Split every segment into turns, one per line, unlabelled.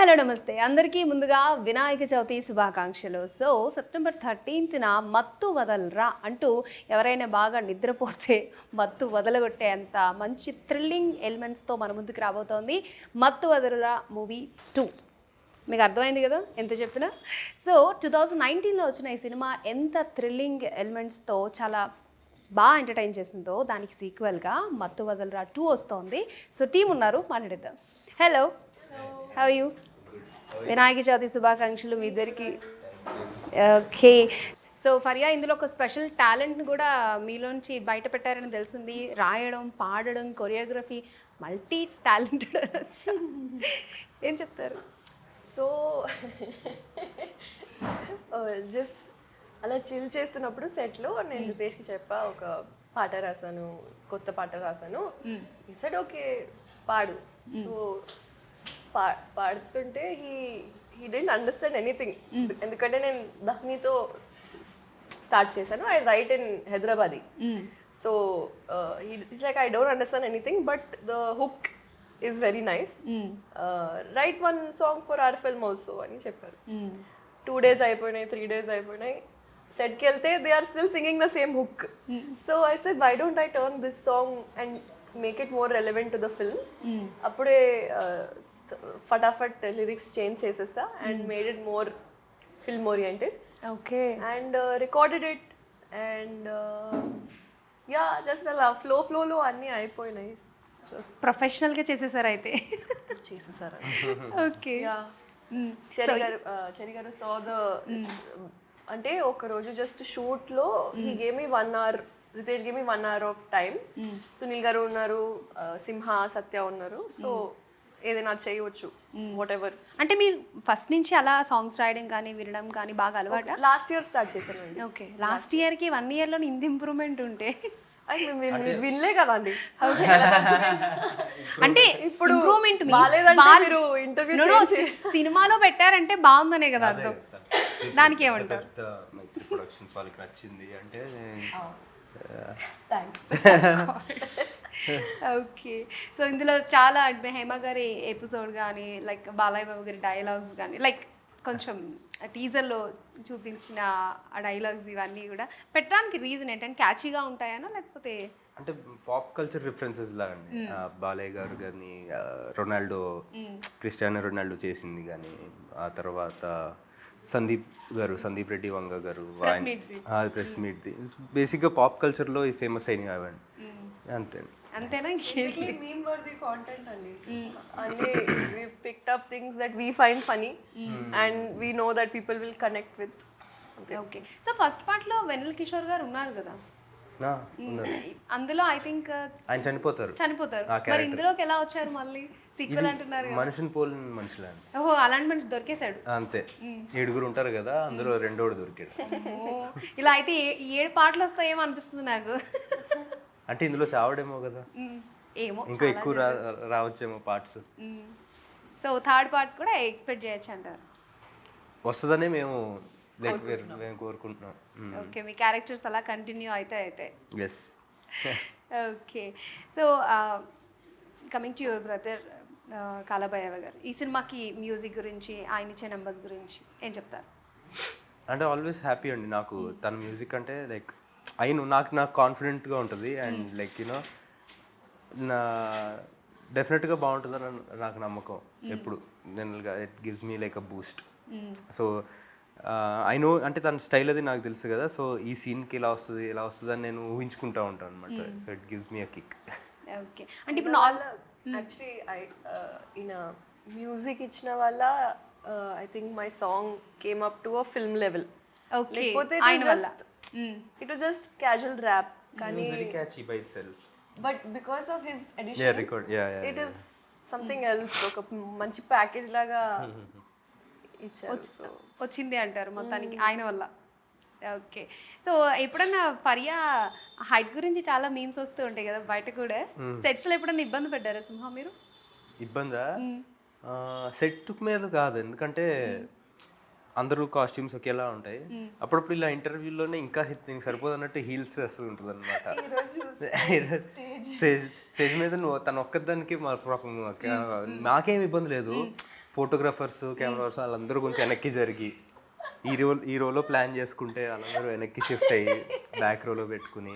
Hello నమస్తే అందరికీ ముందుగా వినాయక చవితి శుభాకాంక్షలు. సో సెప్టెంబర్ 13న మత్తు వదలరా అంటూ ఎవరైనా బాగా నిద్రపోతే మత్తు వదలగొట్టేంత మంచి థ్రిల్లింగ్ ఎలిమెంట్స్తో మన ముందుకు రాబోతోంది మత్తు వదలరా మూవీ 2. మీకు అర్థమైంది కదా ఎంత చెప్పినా. సో 2019లో వచ్చిన ఈ సినిమా ఎంత థ్రిల్లింగ్ ఎలిమెంట్స్తో చాలా బాగా ఎంటర్టైన్ చేసిందో దానికి సీక్వెల్గా మత్తు వదలరా 2 వస్తోంది. సో టీం ఉన్నారు, మాట్లాడిద్దాం. Hello, how you? Vinayaka Chavithi శుభాకాంక్షలు మీ ఇద్దరికి. ఓకే, సో ఫరియా ఇందులో ఒక స్పెషల్ టాలెంట్ని కూడా మీలోంచి బయట పెట్టారని తెలిసింది. రాయడం, పాడడం, కొరియోగ్రఫీ, మల్టీ టాలెంటెడ్ అనొచ్చు. ఏం చెప్తారు?
సో జస్ట్ అలా చిల్ చేస్తున్నప్పుడు సెట్లో నేను రితేష్కి చెప్పా, ఒక పాట రాశాను, కొత్త పాట రాశాను. ఈ సెట్ ఓకే పాడు. సో పాడుతుంటే హీ డెంట్ అండర్స్టాండ్ ఎనీథింగ్. ఎందుకంటే నేను దహ్నీతో స్టార్ట్ చేశాను. I right in Hyderabadi. So it's like I don't understand anything but the hook is very nice. Right one song for hour film also అని చెప్పారు. 2 days అయిపోయినాయి, 3 days అయిపోయినాయి. సెట్కి వెళ్తే they are still singing the same hook. So I said why don't I turn this song and make it more relevant to the film. అప్పుడే ఫటాఫట్ lyrics change చేసేసా and made it more film oriented. And recorded it and yeah just అలా ఫ్లోలో అన్నీ అయిపోయినాయి.
ప్రొఫెషనల్గా చేసేసారు అయితే.
చేసేసారు.
ఓకే,
చెరి గారు సా ద అంటే ఒక రోజు జస్ట్ షూట్లో he gave me 1 hour, Ritesh gave me 1 hour of time. Sunil garu ఉన్నారు, సింహ, సత్య ఉన్నారు. సో ఏదైనా చేయవచ్చు, వాట్ ఎవర్.
అంటే మీరు ఫస్ట్ నుంచి అలా సాంగ్స్ రాయడం కానీ వినడం కానీ బాగా అలవాట?
లాస్ట్ ఇయర్ స్టార్ట్ చేశాను.
ఓకే, లాస్ట్ ఇయర్కి 1 yearలో ఇంత ఇంప్రూవ్మెంట్ ఉంటే
వినలే కదండి.
అంటే ఇప్పుడు ఇంప్రూవ్మెంట్ సినిమాలో పెట్టారంటే బాగుందనే కదా అర్థం. దానికి ఏమంటారు?
ప్రొడక్షన్స్ వాళ్ళకి నచ్చింది అంటే
ఓకే. సో ఇందులో చాలా అంటే హేమ గారి ఎపిసోడ్ కానీ లైక్ బాలయ్య బాబు గారి డైలాగ్స్ కానీ లైక్ కొంచెం టీజర్లో చూపించిన ఆ డైలాగ్స్ ఇవన్నీ కూడా పెట్టడానికి రీజన్ ఏంటంటే క్యాచీగా ఉంటాయనా లేకపోతే
అంటే పాప్ కల్చర్ రిఫరెన్సెస్ లాగండి. బాలయ్య గారు కానీ రొనాల్డో, క్రిస్టియానో రొనాల్డో చేసింది కానీ, ఆ తర్వాత సందీప్ రెడ్డి వంగ గారు ప్రెస్ మీట్ది బేసిక్గా పాప్ కల్చర్లో ఫేమస్ అయినవి అవండి.
అంతేనా?
meme worthy content అండి. అంటే we picked up things that we find funny and we know that people will connect with.
Okay. So first పార్ట్లో వెన్నెల కిషోర్ గారు ఉన్నారు కదా, అందులో ఐ థింక్
ఆయన చనిపోతారు.
మరి ఇందులోకి ఎలా వచ్చారు మళ్ళీ? సీక్వెల్ అంటున్నారు.
మనిషిని పోలిన మనుషులని.
ఓహో, అలాంటి మనిషి దొరికేశాడు.
అంతే, 7 ఉంటారు కదా, అందులో 2ోడు దొరికాడు.
ఇలా అయితే 7 పాటలు వస్తాయేమో అనిపిస్తుంది నాకు.
అంటే ఇందులో చావడేమో కదా,
ఏమో
ఇంకా ఎక్కువ రావచ్చేమో పార్ట్స్.
సో 3rd పార్ట్ కూడా ఎక్స్పెక్ట్ చేయొచ్చు అంటారు?
వస్తుందనే మేము కోరుకుంటున్నాం.
ఓకే, మీ క్యారెక్టర్స్ అలా కంటిన్యూ అయితే.
Yes.
Okay. So coming to your brother Kalabhairava garu, ఈ సినిమాకి మ్యూజిక్ గురించి, ఆయన ఇచ్చే నెంబర్స్ గురించి ఏం చెప్తారు?
అంటే ఆల్వేస్ హ్యాపీ అండి నాకు తన మ్యూజిక్ అంటే. లైక్ నాకు కాన్ఫిడెంట్గా ఉంటుంది అండ్ లైక్ యూనో డెఫినెట్గా బాగుంటుందని నాకు నమ్మకం ఎప్పుడు. జనరల్గా it gives me like a Boost. So I know అంటే తన స్టైల్ అది నాకు తెలుసు కదా. సో ఈ సీన్కి ఇలా వస్తుంది అని నేను ఊహించుకుంటూ ఉంటాను అనమాట. So it gives me a kick.
Okay. అంటే ఇప్పుడు
యాక్చువల్లీ ఈయన మ్యూజిక్ ఇచ్చిన వల్ల I think my song came up to a film level.
Okay,
లేకపోతే it was just casual rap కానీ
catchy by itself.
But because of his edition it is something else. ఒక మంచి package లాగా
వచ్చింది అంటారు మొత్తానికి ఆయన వల్ల. ఓకే. సో ఎప్పుడన్నా ఫరియా హైట్ గురించి చాలా మీమ్స్ వస్తూ ఉంటాయి కదా బయట కూడా, సెట్స్లో ఎప్పుడన్నా ఇబ్బంది పడ్డారా సింహ మీరు?
ఇబ్బందా? సెట్ మీద కాదు, ఎందుకంటే అందరూ కాస్ట్యూమ్స్ ఒకేలా ఉంటాయి. అప్పుడప్పుడు ఇలా ఇంటర్వ్యూలోనే ఇంకా దీనికి సరిపోదు అన్నట్టు హీల్స్ వస్తూ ఉంటుంది అనమాట. స్టేజ్ మీద తను ఒక్కదానికి నాకేం ఇబ్బంది లేదు. ఫోటోగ్రాఫర్స్ కెమెరాస్ వాళ్ళందరూ కొంచెం వెనక్కి జరిగి ఈ రోలో ప్లాన్ చేసుకుంటే వాళ్ళందరూ వెనక్కి షిఫ్ట్ అయ్యి బ్యాక్ రోలో పెట్టుకుని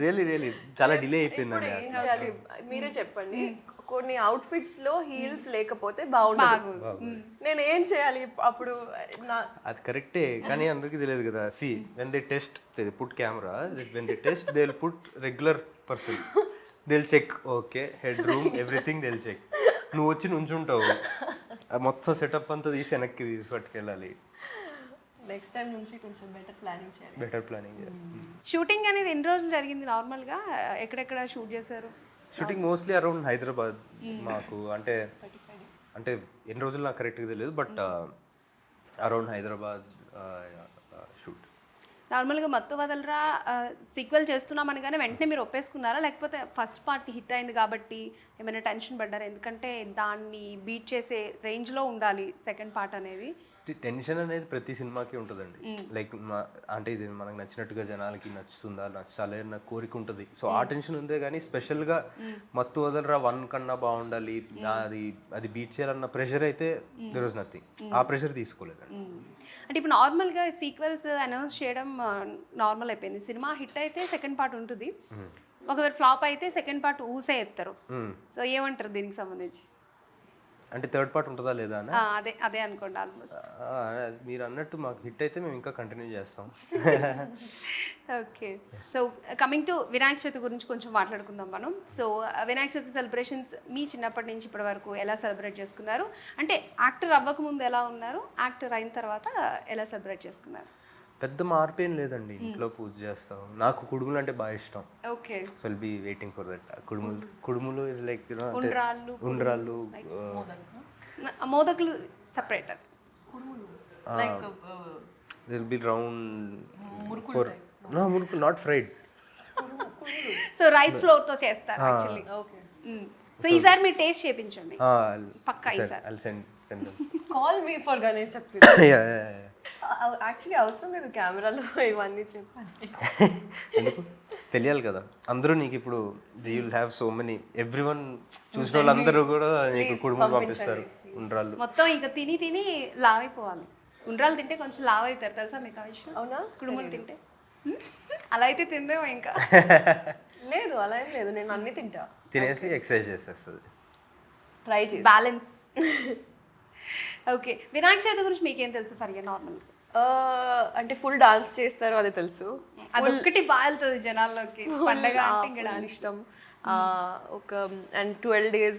రియలీ చాలా డిలే అయిపోయిందండి.
ఏం చేయాలి మీరే చెప్పండి. కొన్ని అవుట్ఫిట్స్ లో హీల్స్ లేకపోతే బాగుండదు. నేను ఏం చేయాలి అప్పుడు?
అది కరెక్టే, కానీ అందరికీ తెలియదు కదా. See when they test put camera, when they test they will put regular person, they will check okay headroom everything they will check. నువ్వు వచ్చి నుంచుంటావు, మొత్తం సెటప్ అంతా తీసి వెనక్కి పట్టుకెళ్ళాలి.
నెక్స్ట్ టైం నుంచి కొంచెం బెటర్ ప్లానింగ్ చేయాలి.
షూటింగ్ అనేది ఎన్ని రోజులు జరిగింది నార్మల్గా? ఎక్కడెక్కడ షూట్ చేశారు?
Shooting mostly around Hyderabad. మాకు అంటే ఎన్ని రోజులు నాకు కరెక్ట్గా తెలియదు, బట్ అరౌండ్ హైదరాబాద్ షూట్.
నార్మల్గా మత్తు వదలరా సీక్వెల్ చేస్తున్నామని కానీ వెంటనే మీరు ఒప్పేసుకున్నారా, లేకపోతే ఫస్ట్ పార్ట్ హిట్ అయింది కాబట్టి ఏమైనా టెన్షన్ పడ్డారా? ఎందుకంటే దాన్ని బీట్ చేసే రేంజ్లో ఉండాలి సెకండ్ పార్ట్ అనేది.
టెన్షన్ అనేది ప్రతి సినిమాకి ఉంటుందండి. లైక్ అంటే ఇది మనకు నచ్చినట్టుగా జనాలకి నచ్చుతుందా, నచ్చాలి అన్న కోరిక ఉంటుంది. సో ఆ టెన్షన్ ఉందే కానీ స్పెషల్గా మత్తు వదలరా 1 కన్నా బాగుండాలి, అది బీట్ చేయాలన్న ప్రెషర్ అయితే దెర్ వాజ్ నథింగ్. ఆ ప్రెషర్ తీసుకోలేదండి.
అంటే ఇప్పుడు నార్మల్గా సీక్వెల్స్ అనౌన్స్ చేయడం నార్మల్ అయిపోయింది. సినిమా హిట్ అయితే సెకండ్ పార్ట్ ఉంటుంది, ఒకవేళ ఫ్లాప్ అయితే సెకండ్ పార్ట్ ఊసే ఎత్తారు. సో ఏమంటారు దీనికి సంబంధించి?
అంటే థర్డ్ పార్ట్ ఉంటుందా లేదా అని
అదే అనుకోండి. ఆల్మోస్ట్
మీరు అన్నట్టు మాకు హిట్ అయితే మేము ఇంకా కంటిన్యూ చేస్తాం.
Okay, so coming to Vinayaka Chavithi గురించి కొంచెం మాట్లాడుకుందాం మనం. సో వినాయక చవితి సెలబ్రేషన్స్ మీ చిన్నప్పటి నుంచి ఇప్పటి వరకు ఎలా సెలబ్రేట్ చేసుకున్నారు? అంటే యాక్టర్ అవ్వకముందు ఎలా ఉన్నారు, యాక్టర్ అయిన తర్వాత ఎలా సెలబ్రేట్ చేసుకున్నారు?
పెద్ద మార్పు ఏం లేదండి. ఇంట్లో పూజ చేస్తాం. నాకు కుడుములు అంటే బాగా ఇష్టం.
Okay,
so will be waiting for that. కుడుములు ఇస్ లైక్
ఉండ్రాళ్ళు, మోదకులు సెపరేట్. అది
విల్ బి రౌండ్ ఫర్ మురుకులు not fried.
So rice flour తో చేస్తారు యాక్చువల్లీ. ఓకే, సో ఈసారి మీరు టేస్ట్ చేయించండి పక్కా. ఈసారి
call me for Ganesh Chaturthi. Actually అవసరం లేదు కెమెరాలో ఇవన్నీ చెప్పాలి.
ఎందుకు తెలియాలి కదా అందరూ నీకు. ఇప్పుడు you will have so many everyone చూసిన వాళ్ళందరూ కూడా నీకు కుడుములు పంపిస్తారు. ఉండ్రాళ్ళు
మొత్తం ఇంకా తిని లావైపోవాలి. ఉండ్రాలు తింటే కొంచెం లావ్ అవుతారు తెలుసా మీకు ఆ విషయం?
అవునా?
కుడుములు తింటే అలా అయితే తిందేమో ఇంకా.
లేదు అలా ఏం లేదు, నేను అన్ని తింటా.
తినేసి ఎక్సర్సైజ్ చేసేస్తుంది.
ట్రై చేసి
బ్యాలెన్స్. ఓకే, వినాయక చవితి గురించి మీకేం తెలుసు ఫరియా? నార్మల్గా
అంటే ఫుల్ డాన్స్ చేస్తారు అది తెలుసు.
అదొక్కటి బాగా వెళ్తుంది జనాల్లోకి. పండగ అంటే ఇంకా డాన్స్
ఇష్టం. ఒక అండ్ 12 days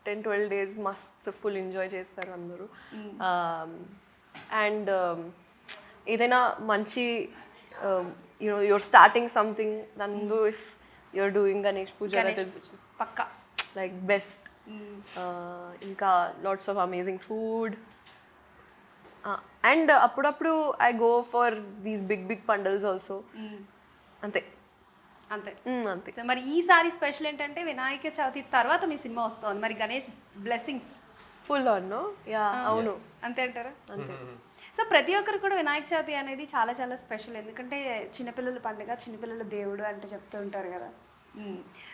10-12 days మస్త్ ఫుల్ ఎంజాయ్ చేస్తారు అందరూ. అండ్ ఏదైనా మంచి యూఆర్ స్టార్టింగ్ సంథింగ్ దాని ముందు if you're doing Ganesh puja that is
పక్కా
లైక్ బెస్ట్. ఇంకా lots of amazing food. And అప్పుడప్పుడు I go for these big pandals also. అంతే
అంతే
అంతే.
సో మరి ఈసారి స్పెషల్ ఏంటంటే వినాయక చవితి తర్వాత మీ సినిమా వస్తుంది. మరి Ganesh blessings
full on. Yeah అవును,
అంతే అంటారా?
అంతే.
సో ప్రతి ఒక్కరు కూడా వినాయక చవితి అనేది చాలా చాలా స్పెషల్. ఎందుకంటే చిన్నపిల్లల పండుగ, చిన్నపిల్లల దేవుడు అంటే చెప్తూ ఉంటారు కదా.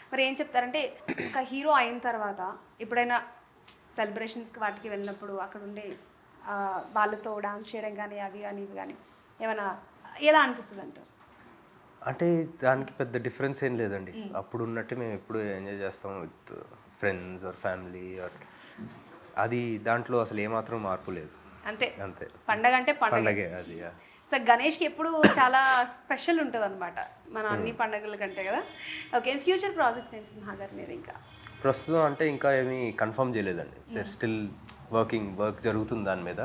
మరి ఏం చెప్తారంటే ఒక హీరో అయిన తర్వాత ఎప్పుడైనా సెలబ్రేషన్స్కి వాటికి వెళ్ళినప్పుడు అక్కడ ఉండే వాళ్ళతో డాన్స్ చేయడం కానీ అవి కానీ ఇవి కానీ ఏమైనా ఎలా అనిపిస్తుంది అంటారు?
అంటే దానికి పెద్ద డిఫరెన్స్ ఏం లేదండి. అప్పుడు ఉన్నట్టు మేము ఎప్పుడు ఎంజాయ్ చేస్తాం with friends or family or అది దాంట్లో అసలు ఏమాత్రం మార్పు లేదు.
అంతే
అంతే.
పండగ అంటే
పండగే అది.
సో గణేష్కి ఎప్పుడు చాలా స్పెషల్ ఉంటుంది అనమాట మన అన్ని పండుగల కంటే కదా. ఓకే, ఫ్యూచర్ ప్రాజెక్ట్స్ ఏంటి సింహా గారు మీరు? ఇంకా
ప్రస్తుతం అంటే ఇంకా ఏమీ కన్ఫర్మ్ చేయలేదండి. స్టిల్ వర్క్ జరుగుతుంది దాని మీద.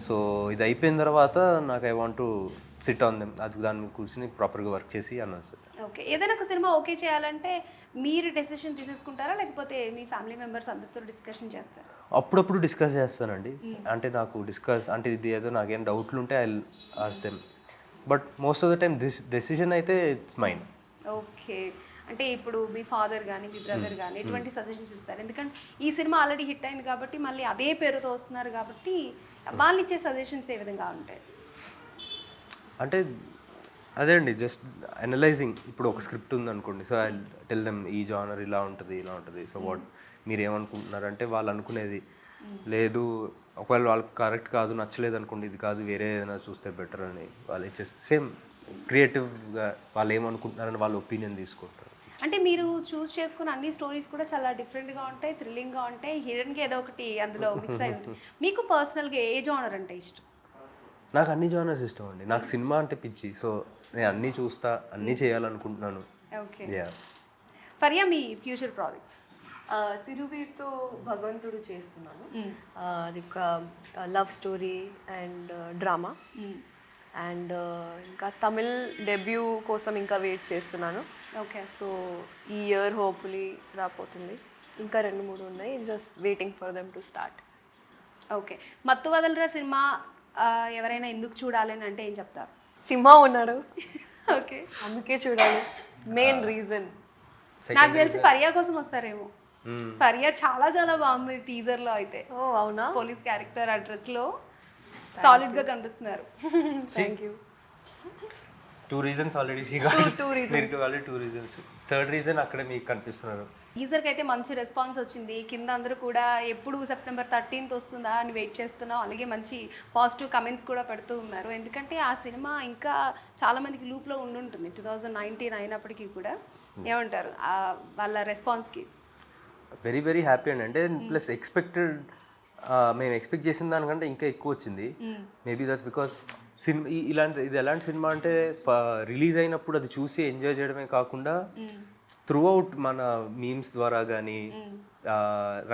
సో ఇది అయిపోయిన తర్వాత నాకు I want to SIT on them, అది దాని మీద కూర్చొని ప్రాపర్గా వర్క్ చేసి అనౌన్స్.
ఓకే, ఏదైనా ఒక సినిమా ఓకే చేయాలంటే మీరు డెసిషన్ తీసేసుకుంటారా, లేకపోతే మీ ఫ్యామిలీ మెంబర్స్ అందరితో డిస్కషన్ చేస్తారా?
అప్పుడప్పుడు డిస్కస్ చేస్తానండి. అంటే నాకు అంటే ఇది ఏదో నాకేం డౌట్లు ఉంటే I ask them, but most of the time decision అయితే ఇట్స్ మైన్.
ఓకే, అంటే ఇప్పుడు మీ ఫాదర్ కానీ మీ బ్రదర్ కానీ ఎటువంటి సజెషన్స్ ఇస్తారు? ఎందుకంటే ఈ సినిమా ఆల్రెడీ హిట్ అయింది కాబట్టి మళ్ళీ అదే పేరుతో వస్తున్నారు కాబట్టి వాళ్ళు ఇచ్చే సజెషన్స్ ఏ విధంగా ఉంటాయి?
అంటే అదే అండి, జస్ట్ అనలైజింగ్. ఇప్పుడు ఒక స్క్రిప్ట్ ఉంది అనుకోండి, సో ఐ టెల్ దెమ్ ఈ జానర్ ఇలా ఉంటుంది. సో వాట్ మీరు ఏమనుకుంటున్నారు అంటే వాళ్ళు అనుకునేది లేదు, ఒకవేళ వాళ్ళకి కరెక్ట్ కాదు, నచ్చలేదు అనుకోండి, ఇది కాదు వేరే ఏదైనా చూస్తే బెటర్ అని వాళ్ళు జస్ట్ సేమ్ క్రియేటివ్గా వాళ్ళు ఏమనుకుంటున్నారని వాళ్ళ ఒపీనియన్ తీసుకుంటారు.
అంటే మీరు చూస్ చేసుకున్న అన్ని స్టోరీస్ కూడా చాలా డిఫరెంట్గా ఉంటాయి, థ్రిల్లింగ్గా ఉంటాయి, హిడెన్గా ఏదో ఒకటి అందులో మిక్స్ అయి ఉంటుంది. మీకు పర్సనల్గా ఏ జానర్ అంటే ఇష్టం?
నాకు అన్ని జానర్స్ ఇష్టం అండి. నాకు సినిమా అంటే పిచ్చి, సో నేను అన్నీ చూస్తా, అన్నీ చేయాలనుకుంటున్నాను.
ఓకే.
యా.
ఫరియా, మీ ఫ్యూచర్ ప్రాజెక్ట్స్?
తిరువీర్తో భగవంతుడు చేస్తున్నాను. అది ఒక love story and drama. And ఇంకా తమిళ్ డెబ్యూ కోసం ఇంకా వెయిట్ చేస్తున్నాను.
ఓకే.
సో ఈ ఇయర్ హోప్ఫుల్లీ రాపోతుంది. ఇంకా 2-3 ఉన్నాయి, just waiting for them to start.
Okay. మత్తు వదలరా సినిమా ఎవరైనా ఎందుకు చూడాలి అని అంటే ఏం చెప్తారు?
సింహ ఉన్నాడు,
ఓకే,
అందుకే చూడాలి. Main reason.
నాకు తెలిసి ఫరియా కోసం వస్తారేమో. ఫరియా చాలా చాలా బాగుంది టీజర్లో అయితే.
ఓ అవునా?
పోలీస్ క్యారెక్టర్ అడ్రస్లో సాలిడ్గా కనిపిస్తున్నారు.
Thank you.
2 reasons already.
Two reasons.
మీరు ఆల్రెడీ 2 reasons. థర్డ్ రీజన్ అక్కడే మీకు కనిపిస్తున్నారు.
టీజర్కి అయితే మంచి రెస్పాన్స్ వచ్చింది. కింద అందరూ కూడా ఎప్పుడు సెప్టెంబర్ 13th వస్తుందా అని వెయిట్ చేస్తున్నాం. అలాగే మంచి పాజిటివ్ కమెంట్స్ కూడా పెడుతూ ఉన్నారు. ఎందుకంటే ఆ సినిమా ఇంకా చాలామందికి లూప్లో ఉండుంటుంది 2019 అయినప్పటికీ కూడా. ఏమంటారు వాళ్ళ రెస్పాన్స్కి?
వెరీ వెరీ హ్యాపీ అండి. అంటే ప్లస్ ఎక్స్పెక్టెడ్, మేము ఎక్స్పెక్ట్ చేసిన దానికంటే ఇంకా ఎక్కువ వచ్చింది. మేబీ దట్స్ బికాస్ సినిమా ఇది ఎలాంటి సినిమా అంటే రిలీజ్ అయినప్పుడు అది చూసి ఎంజాయ్ చేయడమే కాకుండా త్రూ అవుట్ మన మీమ్స్ ద్వారా కానీ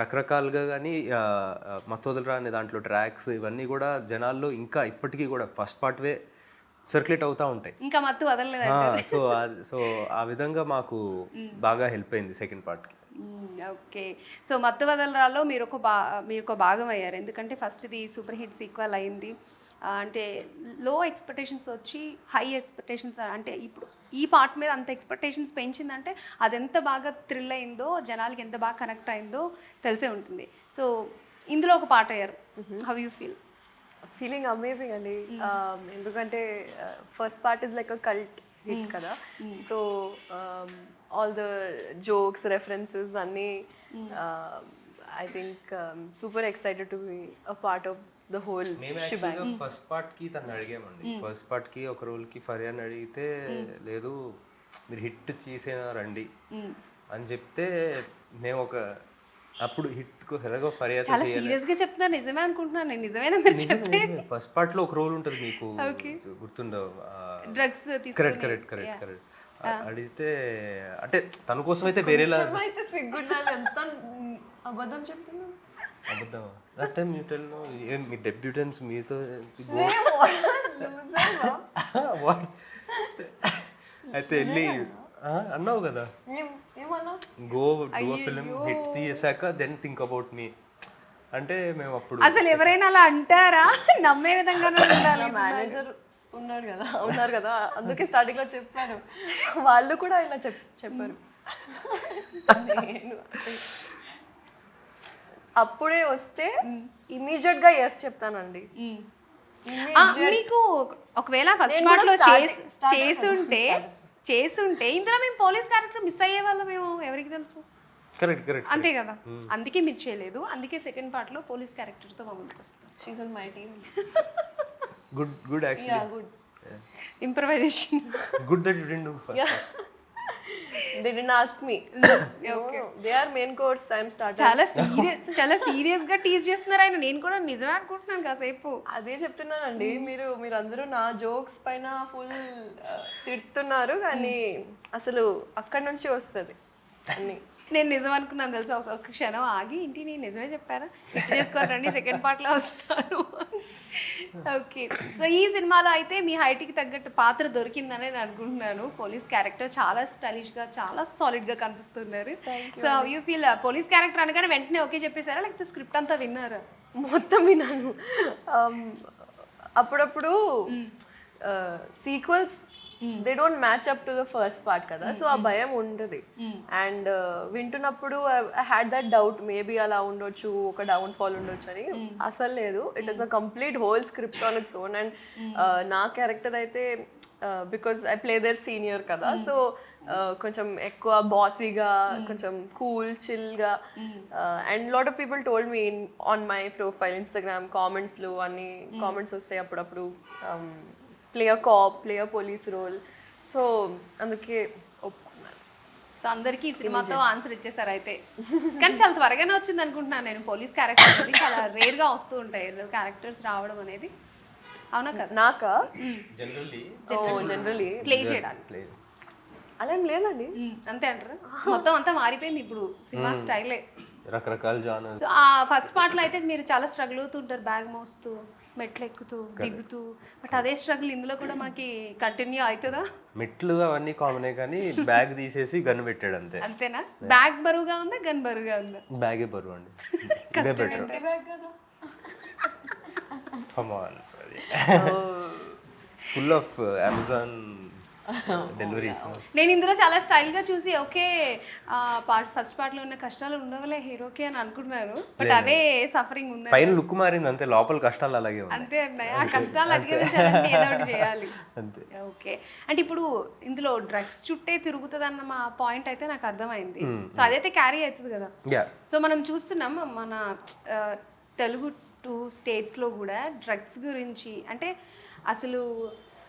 రకరకాలుగా కానీ మత్తోదలరా అనే దాంట్లో ట్రాక్స్ ఇవన్నీ కూడా జనాల్లో ఇంకా ఇప్పటికీ కూడా ఫస్ట్ పార్ట్వే సర్క్యులేట్ అవుతూ ఉంటాయి.
ఇంకా మత్తు వదలలేదు.
సో ఆ విధంగా మాకు బాగా హెల్ప్ అయింది సెకండ్ పార్ట్కి.
ఓకే. సో మత్తు వదలరాలో మీరు ఒక భాగం అయ్యారు. ఎందుకంటే ఫస్ట్ ఇది సూపర్ హిట్ సీక్వెల్ అయింది. అంటే లో ఎక్స్పెక్టేషన్స్ వచ్చి హై ఎక్స్పెక్టేషన్స్, అంటే ఇప్పుడు ఈ పార్ట్ మీద అంత ఎక్స్పెక్టేషన్స్ పెంచిందంటే అది ఎంత బాగా థ్రిల్ అయిందో, జనాలకి ఎంత బాగా కనెక్ట్ అయిందో తెలిసే ఉంటుంది. సో ఇందులో ఒక పార్ట్ అయ్యారు. How you feel?
Feeling amazing అండి. ఎందుకంటే first part is like a cult hit కదా. So all the jokes, references అన్నీ I think super excited to be a part of the whole shebang.
First పార్ట్కి తను అడిగామండి. First పార్ట్కి ఒక రోల్కి ఫరియాని అడిగితే లేదు మీరు హిట్ చేసేనా రండి అని చెప్తే మేము అప్పుడు హిట్ ఎలాగో ఫరియాతో
చాలా సీరియస్ గా చెప్తున్నా, నిజమే అనుకుంటున్నాను నేను. నిజమేనా మీరు చెప్పేది?
ఫస్ట్ పార్ట్ లో ఒక రోల్ ఉంటుంది మీకు గుర్తుండవు,
డ్రగ్స్
కరెక్ట్ అడిగితే అంటే తన కోసం అయితే వేరేలా
అయితే సిగ్గుండాలి. ఎంత అబద్ధం చెప్తున్నా.
అబద్ధం. That time you tell no me debutants మీతో అయితే వెళ్ళి అన్నావు కదా, go do a film, hit తీసాక దెన్ థింక్ అబౌట్ మీ అంటే మేము అప్పుడు
అసలు ఎవరైనా అలా అంటారా? నమ్మే విధంగా
మేనేజర్ ఉన్నారు కదా, అందుకే స్టార్టింగ్ లో చెప్పాను. వాళ్ళు కూడా ఇలా చెప్పారు. అప్పుడే వస్తే ఇమీడియట్ గా ఎస్ చెప్తానండి.
మీకు ఒకవేళ ఫస్ట్ పార్ట్ లో చేసుంటే ఇందులో మేము పోలీస్ క్యారెక్టర్ మిస్ అయ్యే వాళ్ళం మేము, ఎవరికి తెలుసు?
కరెక్ట్
అంతే కదా. అందుకే మిస్ చేయలేదు. అందుకే సెకండ్ పార్ట్ లో పోలీస్ క్యారెక్టర్ తో మా ముందుకు వస్తాం.
She's on my team.
Good actually.
Good
improvisation.
Good that you didn't do first.
They didn't ask me. Okay. They are main course. I am starting.
చాలా serious గా tease చేస్తున్నారు ఆయన. నేను కూడా నిజమే అనుకుంటున్నాను కాసేపు.
అదే చెప్తున్నానండి. మీరు అందరూ నా జోక్స్ పైన ఫుల్ తిడుతున్నారు, కానీ అసలు అక్కడి నుంచి వస్తుంది అన్ని.
నేను నిజం అనుకున్నాను తెలుసా. ఒక క్షణం ఆగి ఇంటి నేను నిజమే చెప్పారా, హిట్ చేసుకోరండి సెకండ్ పార్ట్లో వస్తాను. ఓకే. సో ఈ సినిమాలో అయితే మీ హైట్కి తగ్గట్టు పాత్ర దొరికిందని నేను అనుకుంటున్నాను. పోలీస్ క్యారెక్టర్ చాలా స్టైలిష్గా, చాలా సాలిడ్గా కనిపిస్తున్నారు. So you feel police character అనగానే వెంటనే ఓకే చెప్పేశారా, లేకపోతే స్క్రిప్ట్ అంతా విన్నారా?
మొత్తం విన్నాను. అప్పుడప్పుడు sequels they don't match up to the first part కదా, సో ఆ భయం ఉంటుంది. అండ్ వింటున్నప్పుడు I had that doubt, maybe అలా ఉండొచ్చు, ఒక డౌన్ ఫాల్ ఉండొచ్చు అని. అసలు లేదు, it is a complete whole script on its own. And నా క్యారెక్టర్ అయితే because I play their senior కదా, సో కొంచెం ఎక్కువ బాసీగా, కొంచెం కూల్ చిల్గా. And lot of people told me on my profile Instagram కామెంట్స్లో అన్ని కామెంట్స్ వస్తాయి అప్పుడప్పుడు, play a cop, play a police role. So అందుకే ఒప్పుకున్నాను.
సో అందరికీ ఈ సినిమాతో ఆన్సర్ ఇచ్చేసారు అయితే. కానీ చాలా త్వరగానే వచ్చింది అనుకుంటున్నాను నేను. పోలీస్ క్యారెక్టర్ అనేది చాలా రేర్గా వస్తూ ఉంటాయి క్యారెక్టర్స్ రావడం అనేది, అవునా కదా?
నాకా
జనరల్లీ
జనరలీ
ప్లే చేయడానికి
అలా ఏం లేదండి.
అంతే అంటారు. మొత్తం అంతా మారిపోయింది ఇప్పుడు సినిమా స్టైలే.
రకరకాల జానర్స్.
సో ఆ ఫస్ట్ పార్ట్లో అయితే మీరు చాలా స్ట్రగుల్ అవుతుంటారు, బ్యాగ్ మోస్తూ మెట్లు ఎక్కుతూ దిగుతూ. బట్ అదే స్ట్రగుల్ ఇందులో కూడా మనకి కంటిన్యూ అవుతుందా?
మెట్లు అవన్నీ కామనే, కానీ బ్యాగ్ తీసేసి గన్ పెట్టాడు అంతే.
అంతేనా? బ్యాగ్ బరువుగా ఉందా, గన్ బరువుగా ఉందా?
బ్యాగే బరువు అండి, ఇదే better. Full of Amazon deliveries.
నేను ఇందులో చాలా స్టైల్గా చూసి ఓకే ఫస్ట్ పార్ట్లో ఉన్న కష్టాలు ఉండవులే హీరోకి అని అనుకున్నాను. బట్ అవే సఫరింగ్ ఉంది.
పైన లుక్ మారింది అంతే, లోపల కష్టాలు అలాగే ఉన్నాయి.
అంతే అన్నాయి. ఆ కష్టాలు అధిగమించాలంటే ఏదో ఒకటి చేయాలి.
అంతే.
ఓకే, అంటే ఇప్పుడు ఇందులో డ్రగ్స్ చుట్టే తిరుగుతుంది అన్న మా పాయింట్ అయితే నాకు అర్థమైంది. సో అదైతే క్యారీ అవుతుంది కదా. సో మనం చూస్తున్నాం మన తెలుగు 2 స్టేట్స్లో కూడా డ్రగ్స్ గురించి, అంటే అసలు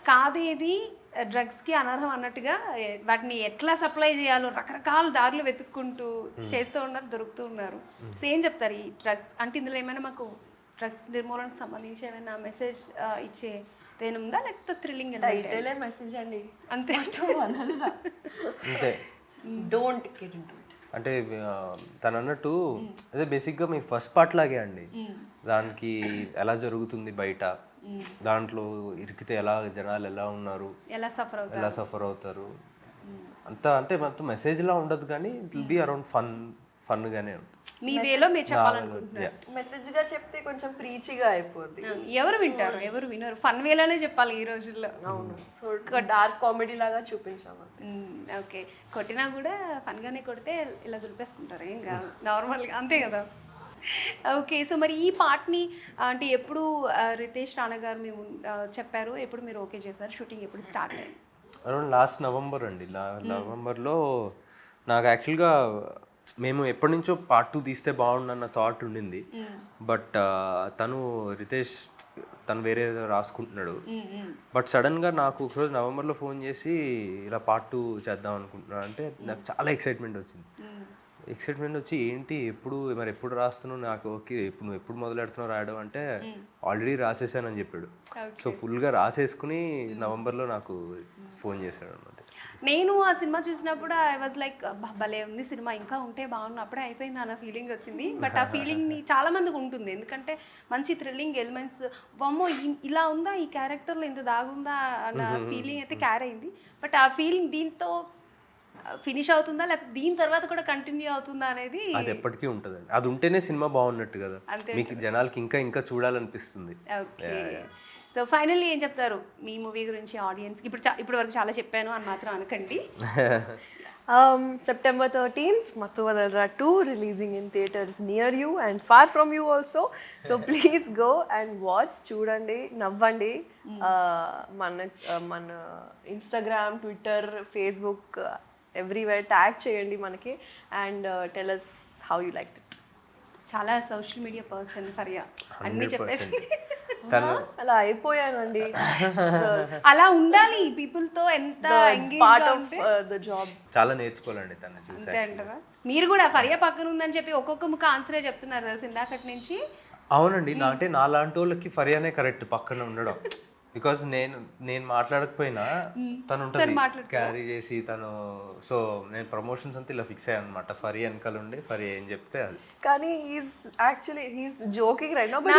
కాదేది డ్రగ్స్కి అనర్హం అన్నట్టుగా వాటిని ఎట్లా సప్లై చేయాలో రకరకాల దారులు వెతుక్కుంటూ చేస్తూ ఉన్నారు, దొరుకుతూ ఉన్నారు. సో ఏం చెప్తారు ఈ డ్రగ్స్ అంటే? ఇందులో ఏమైనా మాకు డ్రగ్స్ నిర్మూలనకు సంబంధించి ఏమైనా మెసేజ్ ఇచ్చే దేనుందా, లేకపోతే థ్రిల్లింగ్
టైటిలే మెసేజ్ అండి,
అంతే?
అంతే.
Don't get into it.
అంటే తను అన్నట్టు అదే బేసిక్గా మీ ఫస్ట్ పార్ట్ లాగే అండి. దానికి ఎలా జరుగుతుంది బయట, దాంట్లో ఇరికితే ఎలా జనాలు ఎలా ఉన్నారు,
ఎలా సఫర్ అవుతారు
అంతా. అంటే మొత్తం మెసేజ్ లా ఉండదు, కానీ it will be around fun గానే ఉంటుంది.
మీ వేలో మీరు చెప్పాలనుకుంటున్నారు.
మెసేజ్ గా చెప్తే కొంచెం ప్రీచిగా అయిపోద్ది,
ఎవరు వింటారు, ఎవరు వినరు. ఫన్ వేలోనే చెప్పాలి ఈ రోజుల్లో.
అవును. సో డార్క్ కామెడీ లాగా చూపించాము.
ఓకే, కొట్టినా కూడా ఫన్గానే కొడితే ఇలా దులిపేసుకుంటారు, ఏం కాదు, నార్మల్గా అంతే కదా. ఓకే, సో మరి ఈ పార్ట్ని అంటే ఎప్పుడు రితేష్ రాణా గారు మేము చెప్పారు, ఎప్పుడు మీరు ఓకే చేశారు, షూటింగ్ ఎప్పుడు స్టార్ట్ అయ్యింది?
అరౌండ్ లాస్ట్ నవంబర్ అండి. నవంబర్లో నాకు యాక్చువల్గా మేము ఎప్పటి నుంచో పార్ట్ 2 తీస్తే బాగుండన్న థాట్ ఉండింది. బట్ తను రితేష్ తను వేరే రాసుకుంటున్నాడు. బట్ సడన్గా నాకు ఒకరోజు నవంబర్లో ఫోన్ చేసి ఇలా పార్ట్ 2 చేద్దాం అనుకుంటున్నాను అంటే నాకు చాలా ఎక్సైట్మెంట్ వచ్చింది. ఏంటి ఎప్పుడు రాస్తున్నావు, నాకు ఓకే ఇప్పుడు నువ్వు ఎప్పుడు మొదలెడుతున్నావు రాయడం అంటే ఆల్రెడీ రాసేసానని చెప్పాడు. సో ఫుల్గా రాసేసుకుని నవంబర్లో నాకు ఫోన్ చేశాడు అనమాట.
నేను ఆ సినిమా చూసినప్పుడు ఐ వాజ్ లైక్ భలే ఉంది సినిమా, ఇంకా ఉంటే బాగుంది, అప్పుడే అయిపోయింది అన్న ఫీలింగ్ వచ్చింది. బట్ ఆ ఫీలింగ్ని చాలా మందికి ఉంటుంది, ఎందుకంటే మంచి థ్రిల్లింగ్ ఎలిమెంట్స్, వమ్మో ఇలా ఉందా ఈ క్యారెక్టర్లో, ఇంత దాగుందా అన్న ఫీలింగ్ అయితే క్యారీ అయింది. బట్ ఆ ఫీలింగ్ దీంతో ఫినిష్ అవుతుందా, లేకపోతే దీని తర్వాత కూడా కంటిన్యూ అవుతుందా అనేది
అది ఎప్పటికీ ఉంటుందండి. అది ఉంటేనే సినిమా బాగున్నట్టు కదా, మీకు జనాలకి ఇంకా చూడాలనిపిస్తుంది.
ఓకే, సో ఫైనల్లీ ఏం చెప్తారు మీ మూవీ గురించి ఆడియన్స్కి? ఇప్పుడు వరకు చాలా చెప్పాను అని మాత్రం అనకండి.
September 13th, Mattu Vadalra 2 releasing in theaters near you and far from you also. So please go and watch. Chudandi, navvandi. మన Instagram, Twitter, Facebook, everywhere tag cheyandi manaki and tell us how you liked it.
చాలా social media person Faria, అన్నీ చెప్పేసి
అలా అయిపోయానండి.
అలా ఉండాలి people తో, ఎంత
పార్ట్ ఆఫ్ ద జాబ్.
చాలా నేర్చుకోవాలండి తను చూసి.
అంతే అంటారా? మీరు కూడా ఫరియా పక్కన ఉందని చెప్పి ఒక్కొక్క ముక్క ఆన్సరే చెప్తున్నారు తెలుసు ఇందాకటి నుంచి.
అవునండి, అంటే నా లాంటి వాళ్ళకి ఫరియానే కరెక్ట్ పక్కన ఉండడం. బికాస్ నేను మాట్లాడకపోయినా తను ఉంటుంది క్యారీ చేసి తను. సో నేను ప్రమోషన్స్ అంతా ఇలా ఫిక్స్ అయ్యాను అనమాట, ఫరీ వెనకాల ఉండి ఫరీ ఏం చెప్తే అది.
కానీ he's joking right now, but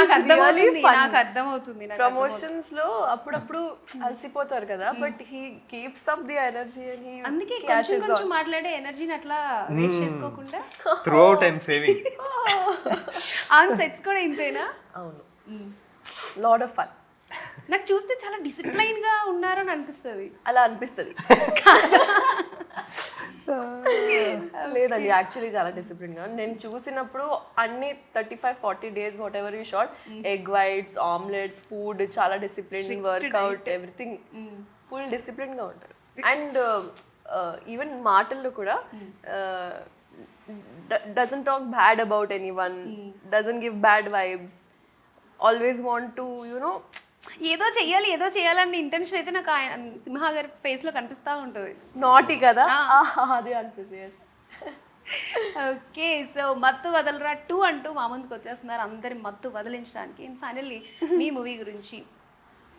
నాకు అర్థమవుతుంది.
ప్రమోషన్స్ లో అప్పుడప్పుడు అలసిపోతారు కదా, but he keeps up the energy and he
అందుకే కొంచెం మాట్లాడే ఎనర్జీని అట్లా వేస్ట్ చేసుకోకుండా
through out I'm saving.
On sets కూడా ఇంతేనా?
అవును, లాట్ ఆఫ్ ఫన్.
నాకు చూస్తే చాలా డిసిప్లైన్గా ఉన్నారని అనిపిస్తుంది.
అలా అనిపిస్తుంది. లేదండి, యాక్చువల్లీ చాలా డిసిప్లిన్గా నేను చూసినప్పుడు అన్ని 35-40 days what ever you shot, egg whites, omelettes, food చాలా డిసిప్లిన్, వర్కౌట్, ఎవ్రీథింగ్ ఫుల్ డిసిప్లిన్గా ఉంటారు. అండ్ ఈవెన్ మాటల్లో కూడా doesn't talk bad about any one, doesn't give bad vibes, always want to you know
ఏదో చేయాలని ఇంటెన్షన్ అయితే నాకు ఆయన సింహ గారి ఫేస్లో కనిపిస్తూ ఉంటుంది.
నాటి కదా అది అనిపిస్తుంది.
ఓకే, సో మత్తు వదలరా 2 అంటూ మా ముందుకు వచ్చేస్తున్నారు అందరి మత్తు వదిలించడానికి. అండ్ ఫైనల్లీ మీ మూవీ గురించి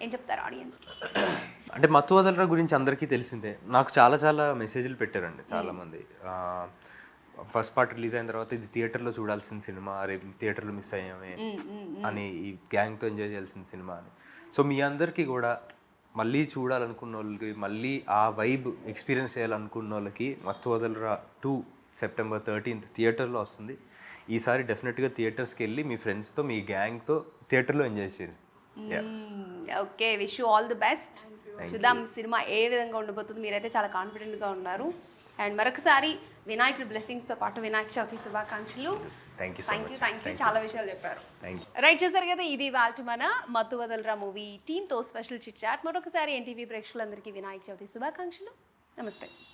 ఏం చెప్తారు ఆడియన్స్కి?
అంటే మత్తు వదలరా గురించి అందరికీ తెలిసిందే. నాకు చాలా మెసేజ్లు పెట్టారండి చాలామంది. ఫస్ట్ పార్ట్ రిలీజ్ అయిన తర్వాత ఇది థియేటర్లో చూడాల్సిన సినిమా, రేపు థియేటర్లో మిస్ అయ్యామే అని, ఈ గ్యాంగ్తో ఎంజాయ్ చేయాల్సిన సినిమా అని. సో మీ అందరికీ కూడా మళ్ళీ చూడాలనుకున్న వాళ్ళకి, మళ్ళీ ఆ వైబ్ ఎక్స్పీరియన్స్ చేయాలనుకున్న వాళ్ళకి మత్తు వదలరా 2 September 13th థియేటర్లో వస్తుంది. ఈసారి డెఫినెట్గా థియేటర్స్కి వెళ్ళి మీ ఫ్రెండ్స్తో, మీ గ్యాంగ్తో థియేటర్లో ఎంజాయ్ చేయండి.
Okay, wish you all the best. చూద్దాం సినిమా ఏ విధంగా ఉండబోతుంది. మీరైతే చాలా కాన్ఫిడెంట్గా ఉన్నారు. అండ్ మరొకసారి వినాయకుడి బ్లెస్సింగ్స్తో పాటు వినాయక చవితి శుభాకాంక్షలు.
Thank you.
చాలా విషయాలు చెప్పారు. రైట్, చేశారు కదా. ఇది వాళ్ళ మన మత్తు వదలరా మూవీ టీమ్తో స్పెషల్ చిట్ చాట్. మరొకసారి ఎన్టీవీ ప్రేక్షకులందరికీ వినాయక చవితి శుభాకాంక్షలు. నమస్తే.